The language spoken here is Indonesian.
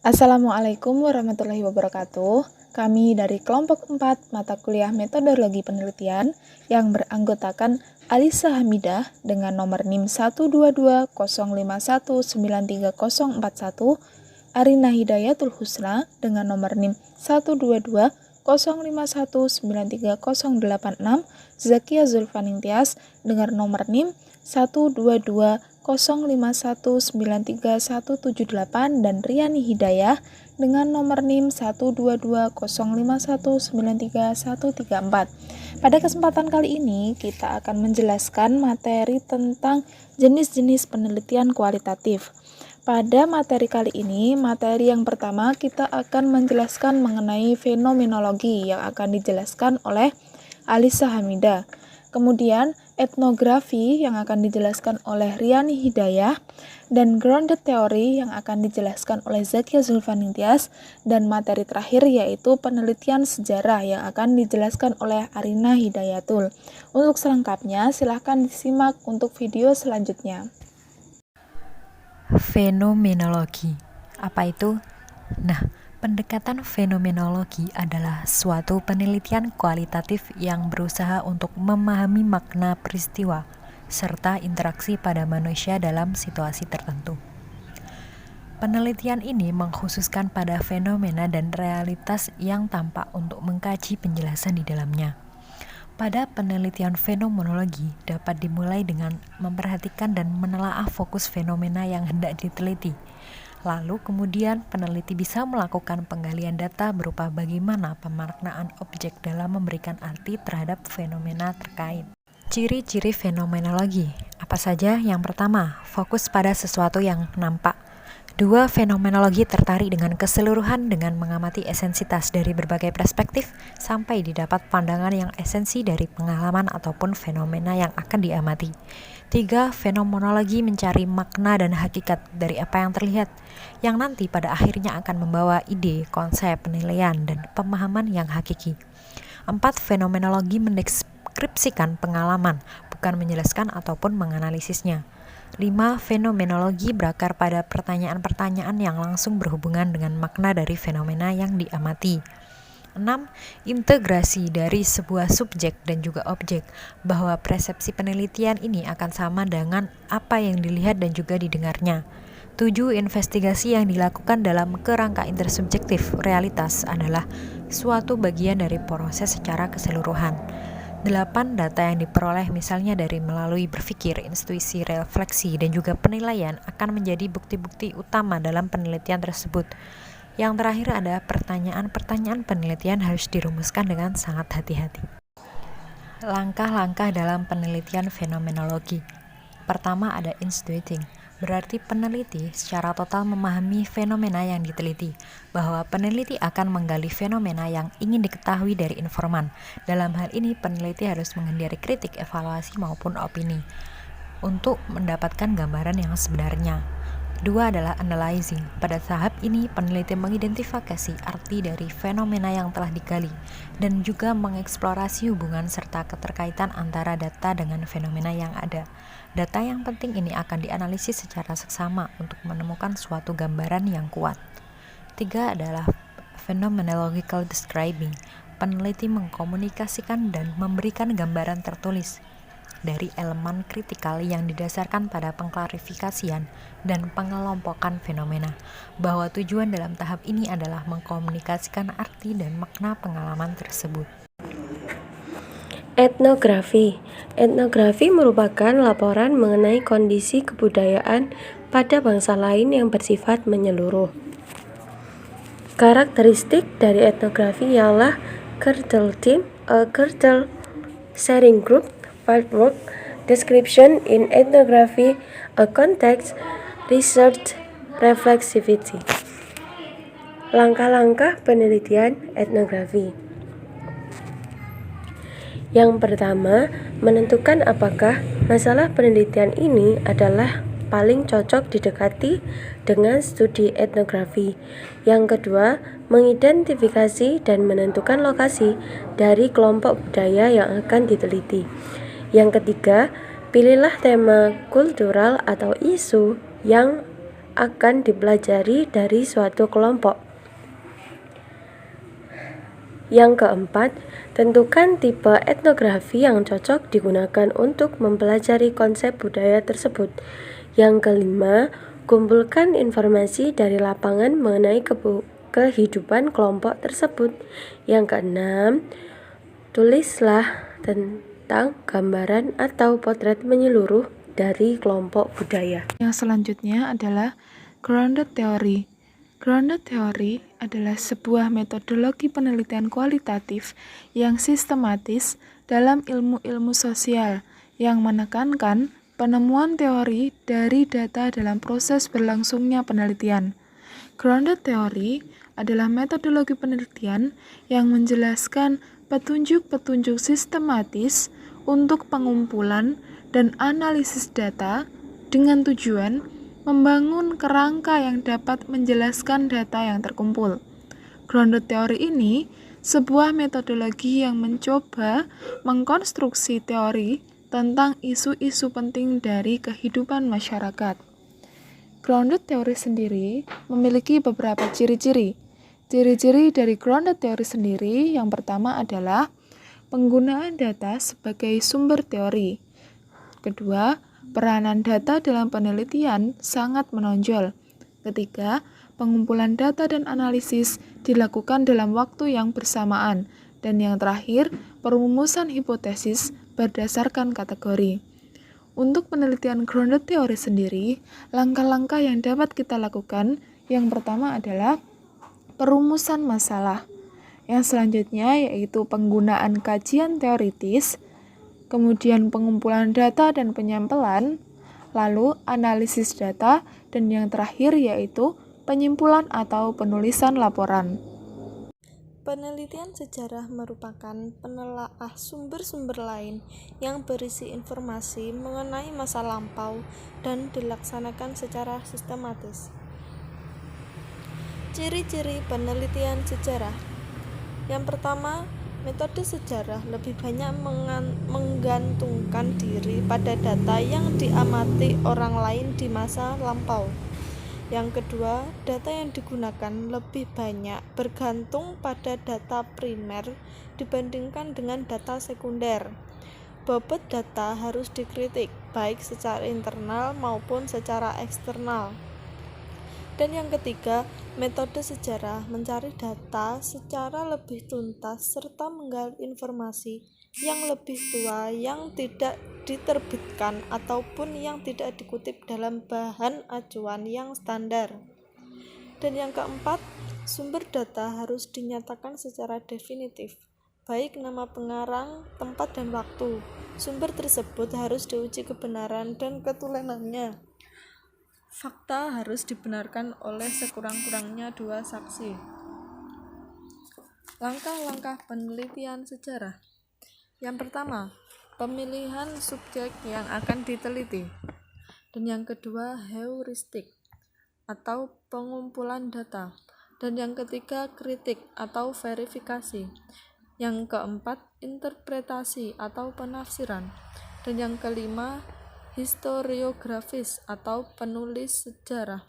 Assalamualaikum warahmatullahi wabarakatuh. Kami dari kelompok 4 mata kuliah metodologi penelitian yang beranggotakan Alisa Hamidah dengan nomor NIM 12205193041, Arina Hidayatul Husna dengan nomor NIM 12205193086, Zakia Zulfaningtyas dengan nomor NIM 12205193178 dan Riani Hidayah dengan nomor NIM 12205193134. Pada kesempatan kali ini kita akan menjelaskan materi tentang jenis-jenis penelitian kualitatif. Pada materi kali ini, materi yang pertama kita akan menjelaskan mengenai fenomenologi yang akan dijelaskan oleh Alisa Hamidah. Kemudian etnografi yang akan dijelaskan oleh Riani Hidayah, dan grounded theory yang akan dijelaskan oleh Zakia Zulfaningtyas, dan materi terakhir yaitu penelitian sejarah yang akan dijelaskan oleh Arina Hidayatul. Untuk selengkapnya silahkan disimak untuk video selanjutnya. Fenomenologi. Apa itu? Nah, pendekatan fenomenologi adalah suatu penelitian kualitatif yang berusaha untuk memahami makna peristiwa serta interaksi pada manusia dalam situasi tertentu. Penelitian ini mengkhususkan pada fenomena dan realitas yang tampak untuk mengkaji penjelasan di dalamnya. Pada penelitian fenomenologi dapat dimulai dengan memperhatikan dan menelaah fokus fenomena yang hendak diteliti. Lalu kemudian peneliti bisa melakukan penggalian data berupa bagaimana pemaknaan objek dalam memberikan arti terhadap fenomena terkait. Ciri-ciri fenomenologi apa saja? Yang pertama, fokus pada sesuatu yang nampak. 2. Fenomenologi tertarik dengan keseluruhan dengan mengamati esensitas dari berbagai perspektif sampai didapat pandangan yang esensi dari pengalaman ataupun fenomena yang akan diamati. 3. Fenomenologi mencari makna dan hakikat dari apa yang terlihat, yang nanti pada akhirnya akan membawa ide, konsep, penilaian, dan pemahaman yang hakiki. 4. Fenomenologi mendeskripsikan pengalaman, bukan menjelaskan ataupun menganalisisnya. 5. Fenomenologi berakar pada pertanyaan-pertanyaan yang langsung berhubungan dengan makna dari fenomena yang diamati. 6. Integrasi dari sebuah subjek dan juga objek, bahwa persepsi penelitian ini akan sama dengan apa yang dilihat dan juga didengarnya. 7. Investigasi yang dilakukan dalam kerangka intersubjektif realitas adalah suatu bagian dari proses secara keseluruhan. 8. Data yang diperoleh misalnya dari melalui berpikir, intuisi, refleksi, dan juga penilaian akan menjadi bukti-bukti utama dalam penelitian tersebut. Yang terakhir ada pertanyaan-pertanyaan penelitian harus dirumuskan dengan sangat hati-hati. Langkah-langkah dalam penelitian fenomenologi. Pertama ada instituting. Berarti peneliti secara total memahami fenomena yang diteliti, bahwa peneliti akan menggali fenomena yang ingin diketahui dari informan. Dalam hal ini, peneliti harus menghindari kritik, evaluasi, maupun opini untuk mendapatkan gambaran yang sebenarnya. 2 adalah analyzing. Pada tahap ini, peneliti mengidentifikasi arti dari fenomena yang telah digali dan juga mengeksplorasi hubungan serta keterkaitan antara data dengan fenomena yang ada. Data yang penting ini akan dianalisis secara seksama untuk menemukan suatu gambaran yang kuat. 3 adalah phenomenological describing. Peneliti mengkomunikasikan dan memberikan gambaran tertulis dari elemen kritikal yang didasarkan pada pengklarifikasian dan pengelompokan fenomena, bahwa tujuan dalam tahap ini adalah mengkomunikasikan arti dan makna pengalaman tersebut. Etnografi. Etnografi merupakan laporan mengenai kondisi kebudayaan pada bangsa lain yang bersifat menyeluruh. Karakteristik dari etnografi ialah Girdle Team, a Girdle Sharing Group, Fieldwork, Description in Ethnography, a Context, Research, Reflexivity. Langkah-langkah penelitian etnografi. Yang pertama, menentukan apakah masalah penelitian ini adalah paling cocok didekati dengan studi etnografi. Yang kedua, mengidentifikasi dan menentukan lokasi dari kelompok budaya yang akan diteliti. Yang ketiga, pilihlah tema kultural atau isu yang akan dipelajari dari suatu kelompok. Yang keempat, tentukan tipe etnografi yang cocok digunakan untuk mempelajari konsep budaya tersebut. Yang kelima, kumpulkan informasi dari lapangan mengenai kehidupan kelompok tersebut. Yang keenam, tulislah tentang gambaran atau potret menyeluruh dari kelompok budaya. Yang selanjutnya adalah grounded theory. Grounded theory adalah sebuah metodologi penelitian kualitatif yang sistematis dalam ilmu-ilmu sosial yang menekankan penemuan teori dari data dalam proses berlangsungnya penelitian. Grounded theory adalah metodologi penelitian yang menjelaskan petunjuk-petunjuk sistematis untuk pengumpulan dan analisis data dengan tujuan membangun kerangka yang dapat menjelaskan data yang terkumpul. Grounded theory ini sebuah metodologi yang mencoba mengkonstruksi teori tentang isu-isu penting dari kehidupan masyarakat. Grounded theory sendiri memiliki beberapa ciri-ciri. Ciri-ciri dari grounded theory sendiri yang pertama adalah penggunaan data sebagai sumber teori. Kedua, peranan data dalam penelitian sangat menonjol. Ketiga, pengumpulan data dan analisis dilakukan dalam waktu yang bersamaan. Dan yang terakhir, perumusan hipotesis berdasarkan kategori. Untuk penelitian grounded theory sendiri, langkah-langkah yang dapat kita lakukan yang pertama adalah perumusan masalah. Yang selanjutnya yaitu penggunaan kajian teoritis, kemudian pengumpulan data dan penyampelan, lalu analisis data, dan yang terakhir yaitu penyimpulan atau penulisan laporan. Penelitian sejarah merupakan penelaah sumber-sumber lain yang berisi informasi mengenai masa lampau dan dilaksanakan secara sistematis. Ciri-ciri penelitian sejarah. Yang pertama, metode sejarah lebih banyak menggantungkan diri pada data yang diamati orang lain di masa lampau. Yang kedua, data yang digunakan lebih banyak bergantung pada data primer dibandingkan dengan data sekunder. Bobot data harus dikritik, baik secara internal maupun secara eksternal. Dan yang ketiga, metode sejarah mencari data secara lebih tuntas serta menggali informasi yang lebih tua yang tidak diterbitkan ataupun yang tidak dikutip dalam bahan acuan yang standar. Dan yang keempat, sumber data harus dinyatakan secara definitif, baik nama pengarang, tempat dan waktu. Sumber tersebut harus diuji kebenaran dan ketulenannya. Fakta harus dibenarkan oleh sekurang-kurangnya 2 saksi. Langkah-langkah penelitian sejarah. Yang pertama, pemilihan subjek yang akan diteliti. Dan yang kedua, heuristik atau pengumpulan data. Dan yang ketiga, kritik atau verifikasi. Yang keempat, interpretasi atau penafsiran. Dan yang kelima, historiografis atau penulis sejarah.